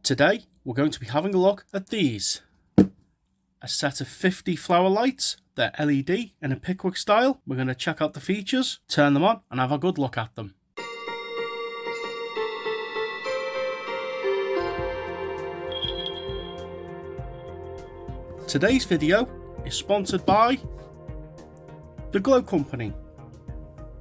Today we're going to be having a look at these. A set of 50 flower lights. They're LED in a Pickwick style. We're going to check out the features, turn them on and have a good look at them. Today's video is sponsored by The Glow Company.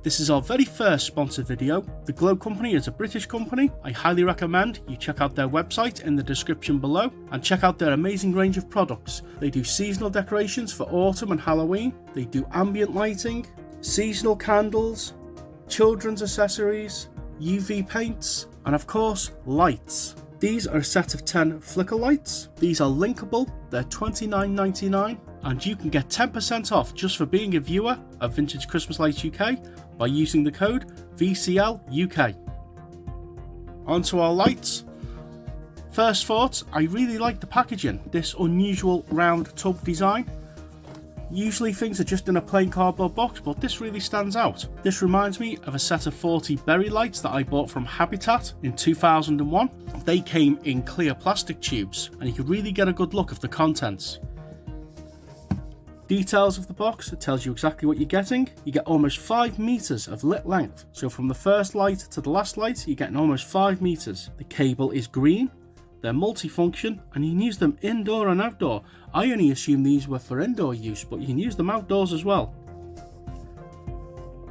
This is our very first sponsored video. The Glow Company is a British company. I highly recommend you check out their website in the description below and check out their amazing range of products. They do seasonal decorations for autumn and Halloween. They do ambient lighting, seasonal candles, children's accessories, UV paints, and of course, lights. These are a set of 10 flicker lights. These are linkable. They're $29.99 and you can get 10% off just for being a viewer of Vintage Christmas Lights UK by using the code VCLUK. Onto our lights. First thoughts, I really like the packaging, this unusual round tub design. Usually things are just in a plain cardboard box, but this really stands out. This reminds me of a set of 40 berry lights that I bought from Habitat in 2001. They came in clear plastic tubes and you could really get a good look of the contents. Details of the box, it tells you exactly what you're getting. You get almost 5 meters of lit length. So from the first light to the last light, you're getting almost 5 meters. The cable is green, they're multifunction, and you can use them indoor and outdoor. I only assumed these were for indoor use, but you can use them outdoors as well.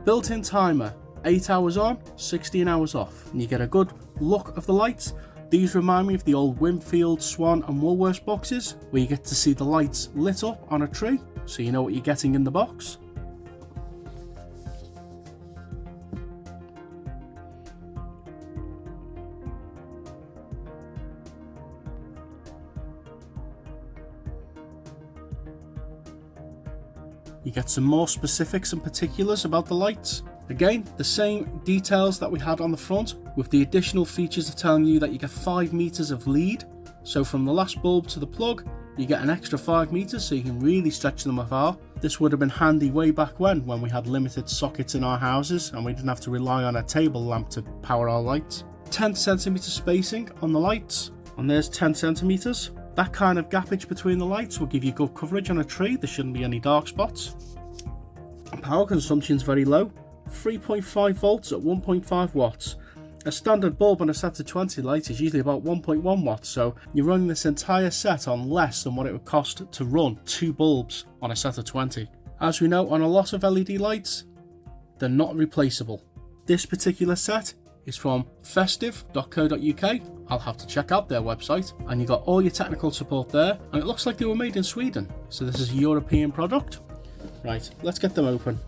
Built-in timer, 8 hours on, 16 hours off, and you get a good look of the lights. These remind me of the old Winfield, Swan and Woolworths boxes, where you get to see the lights lit up on a tree, so you know what you're getting in the box. You get some more specifics and particulars about the lights. Again, the same details that we had on the front, with the additional features of telling you that you get 5 meters of lead. So from the last bulb to the plug, you get an extra 5 meters, so you can really stretch them afar. This would have been handy way back when we had limited sockets in our houses and we didn't have to rely on a table lamp to power our lights. 10 centimeter spacing on the lights, and there's 10 centimeters. That kind of gappage between the lights will give you good coverage on a tree. There shouldn't be any dark spots. Power consumption is very low, 3.5 volts at 1.5 watts. A standard bulb on a set of 20 lights is usually about 1.1 watts, so you're running this entire set on less than what it would cost to run 2 bulbs on a set of 20. As we know, on a lot of LED lights, they're not replaceable. This particular set is from festive.co.uk. I'll have to check out their website, and you got all your technical support there, and it looks like they were made in Sweden, so this is a European product. Right, let's get them open.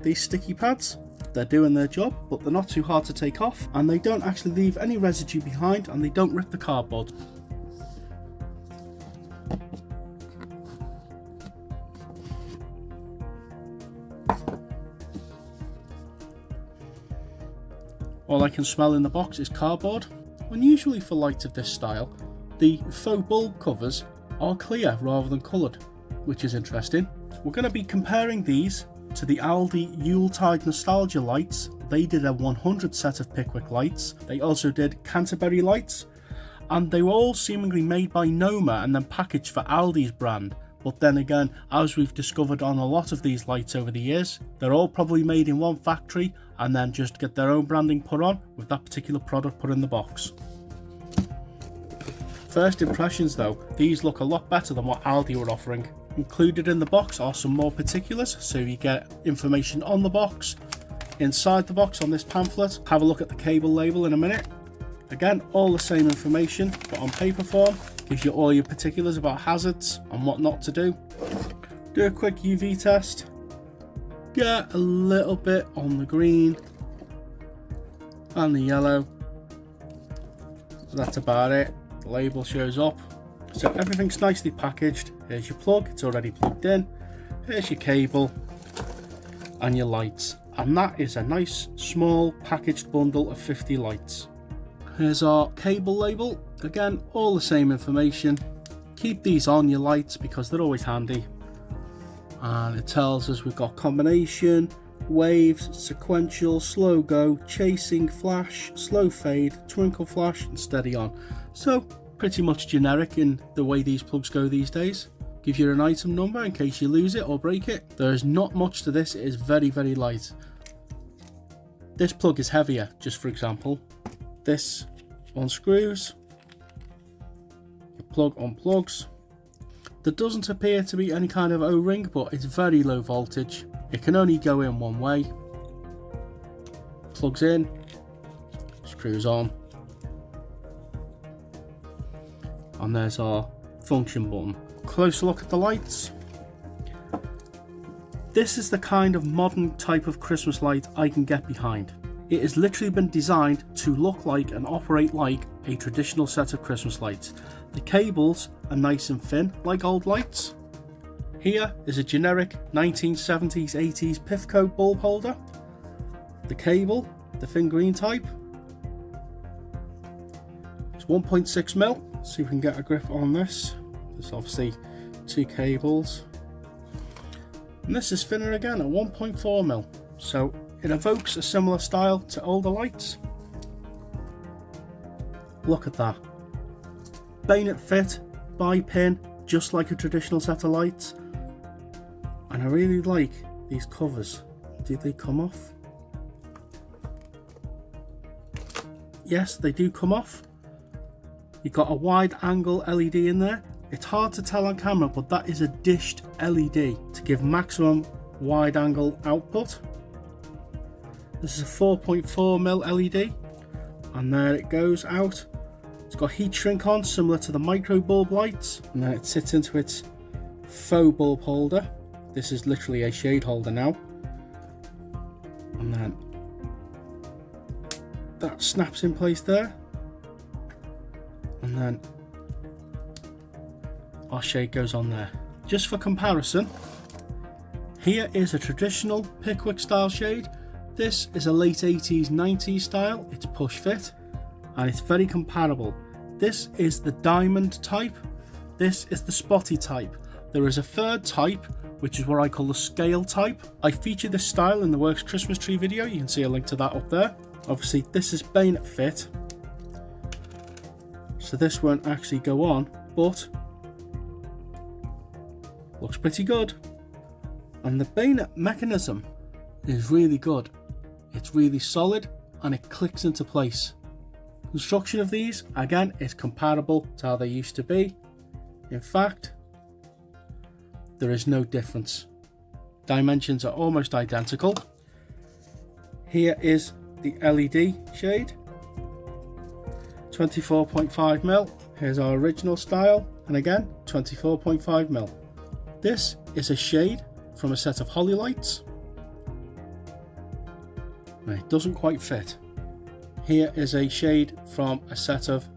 These sticky pads, they're doing their job, but they're not too hard to take off, and they don't actually leave any residue behind, and they don't rip the cardboard. All I can smell in the box is cardboard. Unusually for lights of this style, the faux bulb covers are clear rather than coloured, which is interesting. We're going to be comparing these to the Aldi Yuletide Nostalgia lights. They did a 100 set of Pickwick lights. They also did Canterbury lights, and they were all seemingly made by Noma and then packaged for Aldi's brand. But then again, as we've discovered on a lot of these lights over the years, they're all probably made in one factory and then just get their own branding put on with that particular product put in the box. First impressions though, these look a lot better than what Aldi were offering. Included in the box are some more particulars, so you get information on the box, inside the box on this pamphlet. Have a look at the cable label in a minute. Again, all the same information, but on paper form. Gives you all your particulars about hazards and what not to do. Do a quick UV test. Get a little bit on the green and the yellow. That's about it. The label shows up. So everything's nicely packaged. Here's your plug, it's already plugged in. Here's your cable and your lights. and that is a nice small packaged bundle of 50 lights. Here's our cable label. Again, all the same information. Keep these on your lights because they're always handy. And it tells us we've got combination, waves, sequential, slow go, chasing, flash, slow fade, twinkle flash, and steady on. So pretty much generic in the way these plugs go these days. Gives you an item number in case you lose it or break it. There is not much to this. It is very, very light. This plug is heavier, just for example. This unscrews, the plug unplugs. There doesn't appear to be any kind of O-ring, but it's very low voltage. It can only go in one way. Plugs in, screws on, and there's our function button. Closer look at the lights. This is the kind of modern type of Christmas light I can get behind. It has literally been designed to look like and operate like a traditional set of Christmas lights. The cables are nice and thin, like old lights. Here is a generic 1970s 80s Pifco bulb holder. The cable, the thin green type, it's 1.6mm. See if we can get a grip on this. There's obviously two cables. And this is thinner again at 1.4mm. So it evokes a similar style to older lights. Look at that. Bayonet fit, bi-pin, just like a traditional set of lights. And I really like these covers. Do they come off? Yes, they do come off. You've got a wide angle LED in there. It's hard to tell on camera, but that is a dished LED to give maximum wide angle output. This is a 4.4mm LED, and there it goes out. It's got heat shrink on, similar to the micro bulb lights, and then it sits into its faux bulb holder. This is literally a shade holder now, and then that snaps in place there, and then our shade goes on there. Just for comparison, here is a traditional Pickwick style shade. This is a late 80s 90s style. It's push fit and it's very comparable. This is the diamond type. This is the spotty type. There is a third type, which is what I call the scale type. I featured this style in the Works Christmas tree video. You can see a link to that up there. Obviously this is bayonet fit, so this won't actually go on, but looks pretty good. And the bayonet mechanism is really good. It's really solid and it clicks into place. Construction of these, again, is comparable to how they used to be. In fact, there is no difference. Dimensions are almost identical. Here is the LED shade, 24.5mm. Here's our original style, and again, 24.5mm. This is a shade from a set of holly lights. And it doesn't quite fit. Here is a shade from a set of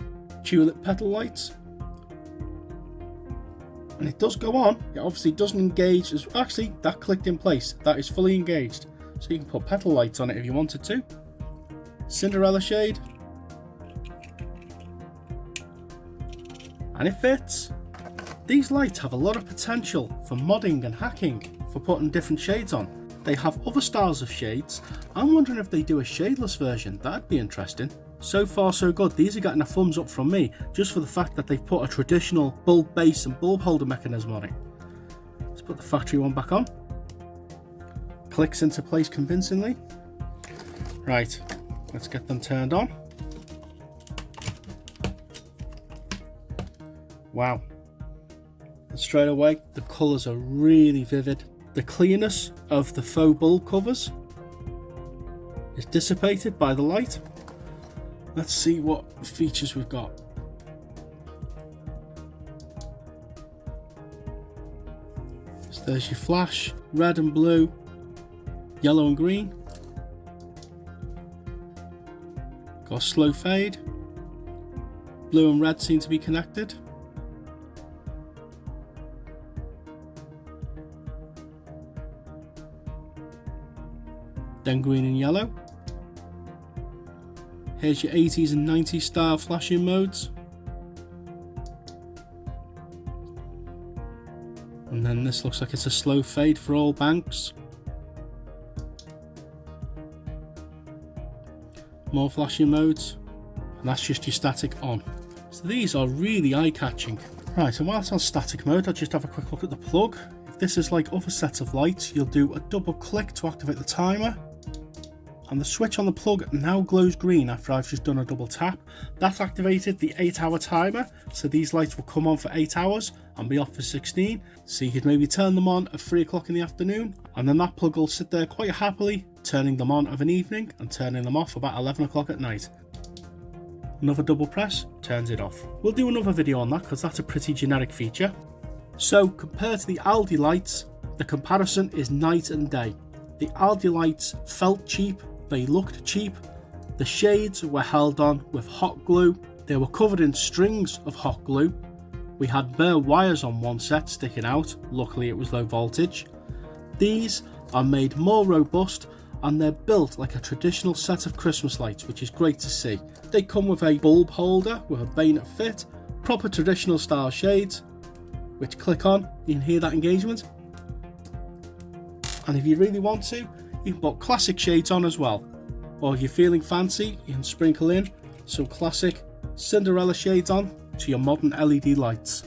tulip petal lights. And it does go on. It obviously doesn't engage as actually that clicked in place. That is fully engaged. So you can put petal lights on it if you wanted to. Cinderella shade. And it fits. These lights have a lot of potential for modding and hacking, for putting different shades on. They have other styles of shades. I'm wondering if they do a shadeless version. That'd be interesting. So far so good. These are getting a thumbs up from me, just for the fact that they've put a traditional bulb base and bulb holder mechanism on it. Let's put the factory one back on. Clicks into place convincingly. Right, let's get them turned on. Wow. And straight away, the colours are really vivid. The clearness of the faux bulb covers is dissipated by the light. Let's see what features we've got. So there's your flash, red and blue, yellow and green. Got a slow fade. Blue and red seem to be connected. then green and yellow. Here's your 80s and 90s style flashing modes. And then this looks like it's a slow fade for all banks. More flashing modes, and that's just your static on. So these are really eye-catching. Right, and while it's on static mode, I'll just have a quick look at the plug. If this is like other sets of lights, you'll do a double click to activate the timer. And the switch on the plug now glows green after I've just done a double tap. That activated the 8-hour timer, so these lights will come on for 8 hours and be off for 16. So you could maybe turn them on at 3 o'clock in the afternoon, and then that plug will sit there quite happily, turning them on of an evening and turning them off about 11 o'clock at night. Another double press turns it off. We'll do another video on that because that's a pretty generic feature. So compared to the Aldi lights, the comparison is night and day. The Aldi lights felt cheap, they looked cheap, the shades were held on with hot glue, they were covered in strings of hot glue, we had bare wires on one set sticking out, luckily it was low voltage. These are made more robust and they're built like a traditional set of Christmas lights, which is great to see. They come with a bulb holder with a bayonet fit, proper traditional style shades, which click on, you can hear that engagement. And if you really want to, you can put classic shades on as well. Or if you're feeling fancy, you can sprinkle in some classic Cinderella shades on to your modern LED lights.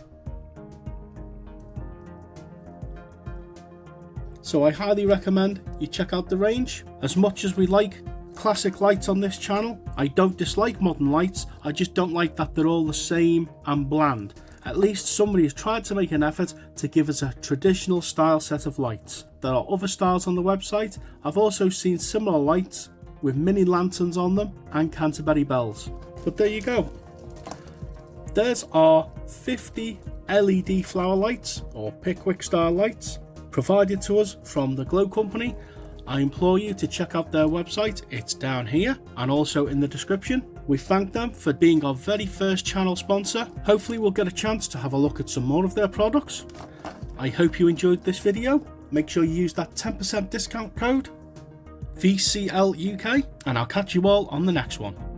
So I highly recommend you check out the range. As much as we like classic lights on this channel, I don't dislike modern lights, I just don't like that they're all the same and bland. At least somebody has tried to make an effort to give us a traditional style set of lights. There are other styles on the website. I've also seen similar lights with mini lanterns on them and Canterbury bells. But there you go. There's our 50 LED flower lights or Pickwick style lights provided to us from the Glow Company. I implore you to check out their website, it's down here and also in the description. We thank them for being our very first channel sponsor. Hopefully we'll get a chance to have a look at some more of their products. I hope you enjoyed this video. Make sure you use that 10% discount code VCLUK and I'll catch you all on the next one.